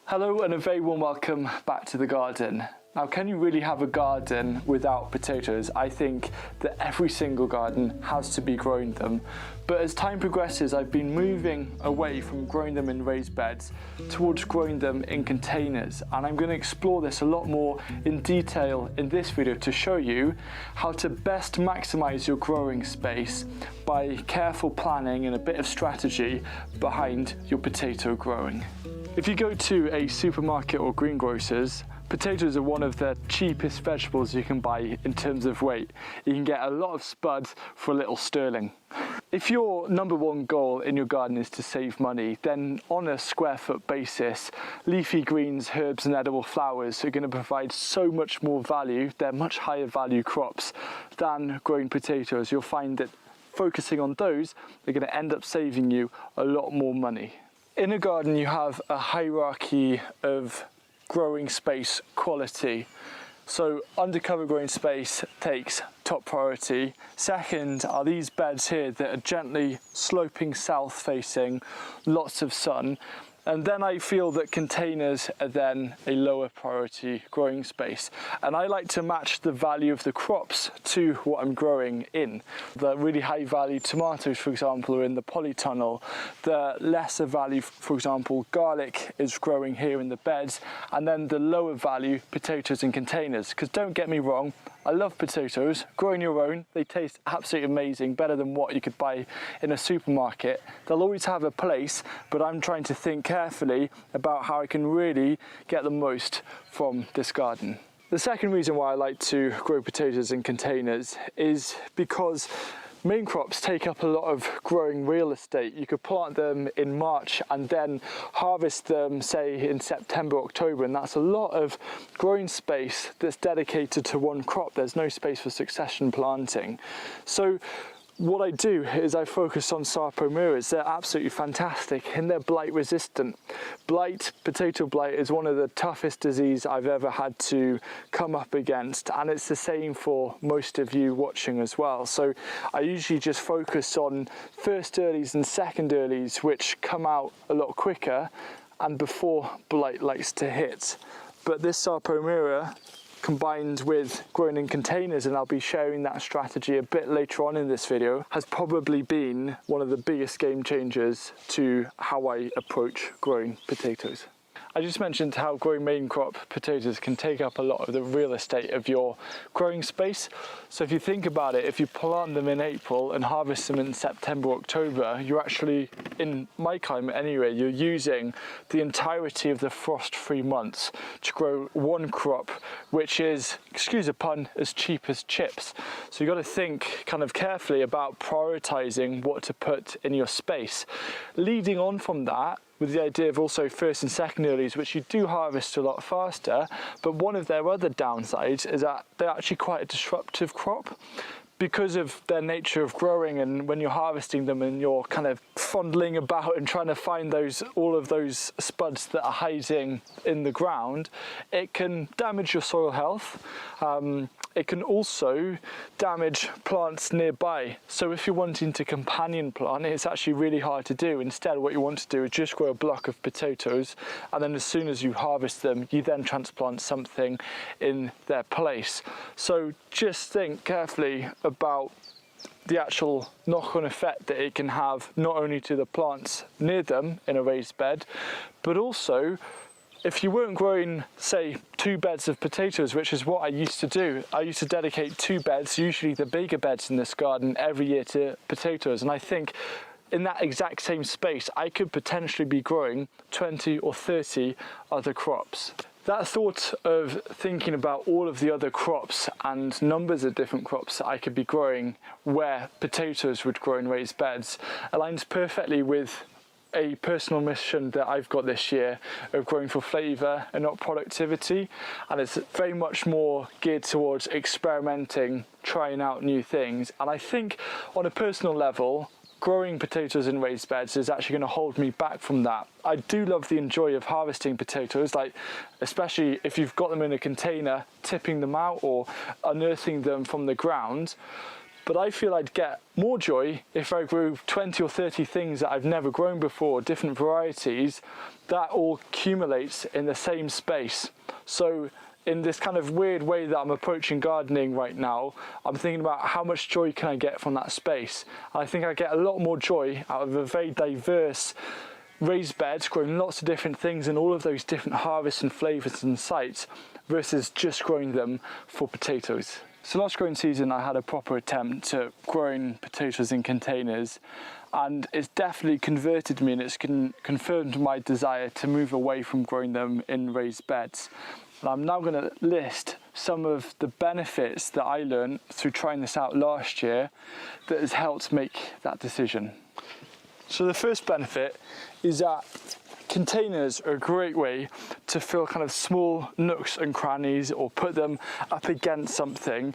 Hello and a very warm welcome back to the garden. Now, can you really have a garden without potatoes? I think that every single garden has to be growing them. But as time progresses, I've been moving away from growing them in raised beds towards growing them in containers. And I'm going to explore this a lot more in detail in this video to show you how to best maximize your growing space by careful planning and a bit of strategy behind your potato growing. If you go to a supermarket or greengrocers, potatoes are one of the cheapest vegetables you can buy in terms of weight. You can get a lot of spuds for a little sterling. If your number one goal in your garden is to save money, then on a square foot basis, leafy greens, herbs and edible flowers are going to provide so much more value. They're much higher value crops than growing potatoes. You'll find that focusing on those, they're going to end up saving you a lot more money. In a garden, you have a hierarchy of growing space quality. So undercover growing space takes top priority. Second are these beds here that are gently sloping south facing, lots of sun. And then I feel that containers are then a lower priority growing space. And I like to match the value of the crops to what I'm growing in. The really high value tomatoes, for example, are in the polytunnel. The lesser value, for example, garlic is growing here in the beds. And then the lower value potatoes in containers. Because don't get me wrong, I love potatoes. Growing your own, they taste absolutely amazing, better than what you could buy in a supermarket. They'll always have a place, but I'm trying to think carefully about how I can really get the most from this garden. The second reason why I like to grow potatoes in containers is because main crops take up a lot of growing real estate. You could plant them in March and then harvest them, say, in September, October, and that's a lot of growing space that's dedicated to one crop. There's no space for succession planting. So what I do is I focus on sarpomeras. They're absolutely fantastic and they're blight resistant. Blight, potato blight, is one of the toughest diseases I've ever had to come up against, and it's the same for most of you watching as well. So I usually just focus on first earlies and second earlies, which come out a lot quicker and before blight likes to hit. But this sarpomera, combined with growing in containers, and I'll be sharing that strategy a bit later on in this video, has probably been one of the biggest game changers to how I approach growing potatoes. I just mentioned how growing main crop potatoes can take up a lot of the real estate of your growing space. So if you think about it, if you plant them in April and harvest them in September, October, you're actually, in my climate anyway, you're using the entirety of the frost-free months to grow one crop, which is, excuse the pun, as cheap as chips. So you've got to think kind of carefully about prioritizing what to put in your space. Leading on from that, with the idea of also first and second earlies, which you do harvest a lot faster, but one of their other downsides is that they're actually quite a disruptive crop because of their nature of growing. And when you're harvesting them and you're kind of fondling about and trying to find all of those spuds that are hiding in the ground, it can damage your soil health. It can also damage plants nearby. So if you're wanting to companion plant, it's actually really hard to do. Instead, what you want to do is just grow a block of potatoes, and then as soon as you harvest them, you then transplant something in their place. So just think carefully about the actual knock-on effect that it can have, not only to the plants near them in a raised bed, but also if you weren't growing, say, 2 beds of potatoes, which is what I used to do. I used to dedicate 2 beds, usually the bigger beds in this garden, every year to potatoes. And I think in that exact same space, I could potentially be growing 20 or 30 other crops. That thought of thinking about all of the other crops and numbers of different crops that I could be growing where potatoes would grow in raised beds aligns perfectly with a personal mission that I've got this year of growing for flavour and not productivity, and it's very much more geared towards experimenting, trying out new things. And I think on a personal level, growing potatoes in raised beds is actually going to hold me back from that. I do love the joy of harvesting potatoes, like especially if you've got them in a container, tipping them out or unearthing them from the ground. but I feel I'd get more joy if I grew 20 or 30 things that I've never grown before, different varieties, that all accumulates in the same space. So in this kind of weird way that I'm approaching gardening right now, I'm thinking about how much joy can I get from that space. And I think I get a lot more joy out of a very diverse raised bed, growing lots of different things and all of those different harvests and flavours and sites, versus just growing them for potatoes. So last growing season I had a proper attempt at growing potatoes in containers, and it's definitely converted me, and it's confirmed my desire to move away from growing them in raised beds. And I'm now going to list some of the benefits that I learned through trying this out last year that has helped make that decision. So the first benefit is that containers are a great way to fill kind of small nooks and crannies, or put them up against something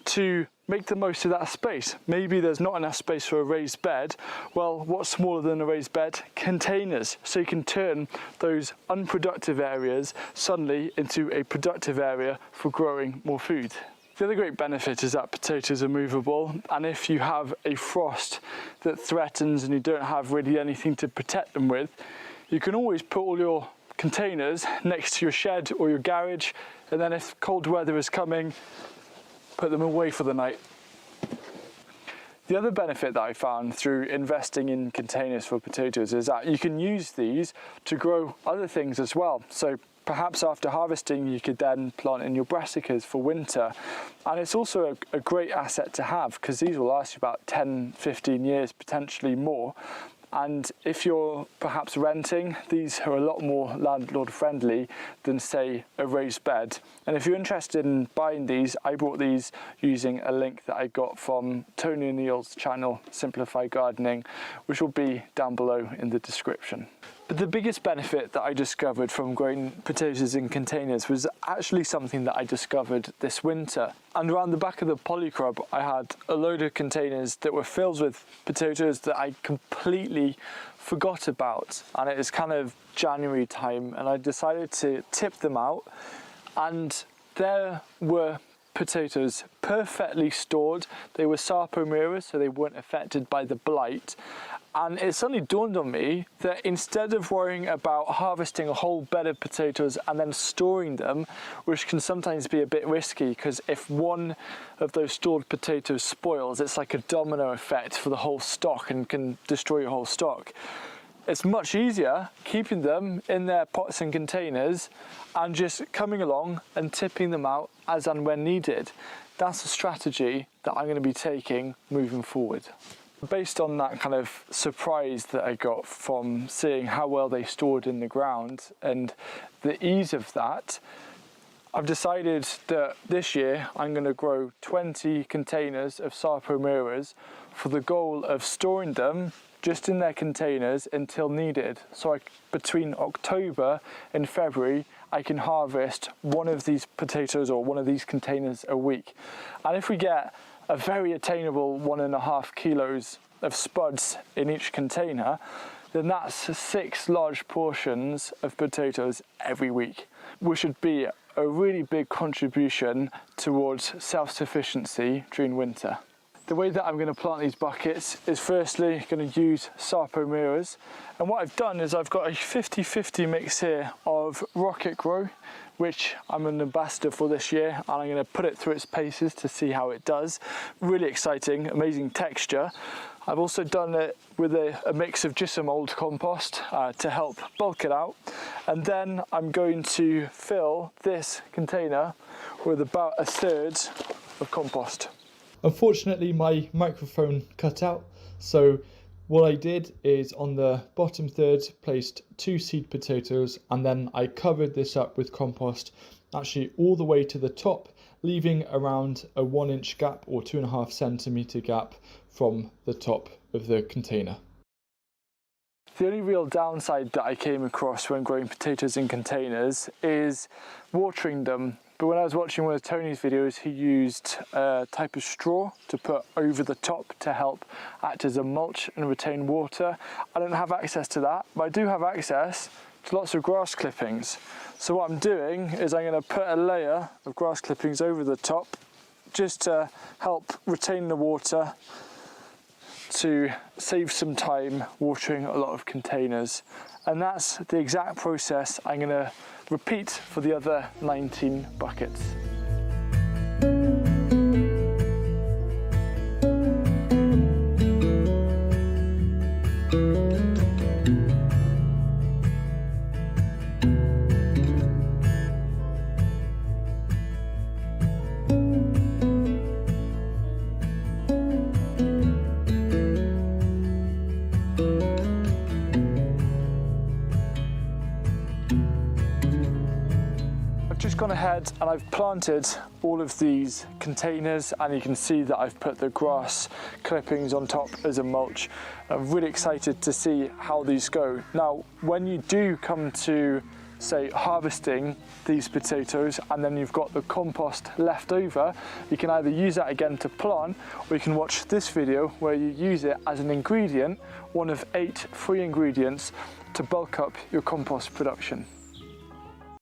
to make the most of that space. Maybe there's not enough space for a raised bed. Well, what's smaller than a raised bed? Containers. So you can turn those unproductive areas suddenly into a productive area for growing more food. The other great benefit is that potatoes are movable, and if you have a frost that threatens and you don't have really anything to protect them with, you can always put all your containers next to your shed or your garage, and then if cold weather is coming, put them away for the night. The other benefit that I found through investing in containers for potatoes is that you can use these to grow other things as well. So perhaps after harvesting you could then plant in your brassicas for winter, and it's also a great asset to have because these will last you about 10-15 years, potentially more. And if you're perhaps renting, these are a lot more landlord friendly than, say, a raised bed. And if you're interested in buying these, I bought these using a link that I got from Tony O'Neill's channel, Simplify Gardening, which will be down below in the description. But the biggest benefit that I discovered from growing potatoes in containers was actually something that I discovered this winter. And around the back of the polycrop, I had a load of containers that were filled with potatoes that I completely forgot about. And it was kind of January time, and I decided to tip them out. And there were potatoes perfectly stored. They were sarpomeras, so they weren't affected by the blight. And it suddenly dawned on me that instead of worrying about harvesting a whole bed of potatoes and then storing them, which can sometimes be a bit risky because if one of those stored potatoes spoils, it's like a domino effect for the whole stock and can destroy your whole stock. It's much easier keeping them in their pots and containers and just coming along and tipping them out as and when needed. That's a strategy that I'm going to be taking moving forward. Based on that kind of surprise that I got from seeing how well they stored in the ground and the ease of that, I've decided that this year I'm going to grow 20 containers of sarpomeras for the goal of storing them just in their containers until needed. So between October and February, I can harvest one of these potatoes or one of these containers a week. And if we get a very attainable 1.5 kilos of spuds in each container, then that's 6 large portions of potatoes every week, which would be a really big contribution towards self-sufficiency during winter. The way that I'm going to plant these buckets is firstly going to use sarpomeras, and what I've done is I've got a 50-50 mix here of Rocket Grow, which I'm an ambassador for this year, and I'm going to put it through its paces to see how it does. Really exciting, amazing texture. I've also done it with a mix of just some old compost to help bulk it out, and then I'm going to fill this container with about 1/3 of compost. Unfortunately, my microphone cut out, so what I did is on the bottom third placed 2 seed potatoes, and then I covered this up with compost actually all the way to the top, leaving around a 1-inch gap or 2.5 centimetre gap from the top of the container. The only real downside that I came across when growing potatoes in containers is watering them. But when I was watching one of Tony's videos, he used a type of straw to put over the top to help act as a mulch and retain water. I don't have access to that, but I do have access to lots of grass clippings. So what I'm doing is I'm going to put a layer of grass clippings over the top just to help retain the water, to save some time watering a lot of containers. And that's the exact process I'm going to repeat for the other 19 buckets. Just gone ahead and I've planted all of these containers, and you can see that I've put the grass clippings on top as a mulch. I'm really excited to see how these go. Now, when you do come to, say, harvesting these potatoes and then you've got the compost left over, you can either use that again to plant, or you can watch this video where you use it as an ingredient, one of 8 free ingredients to bulk up your compost production.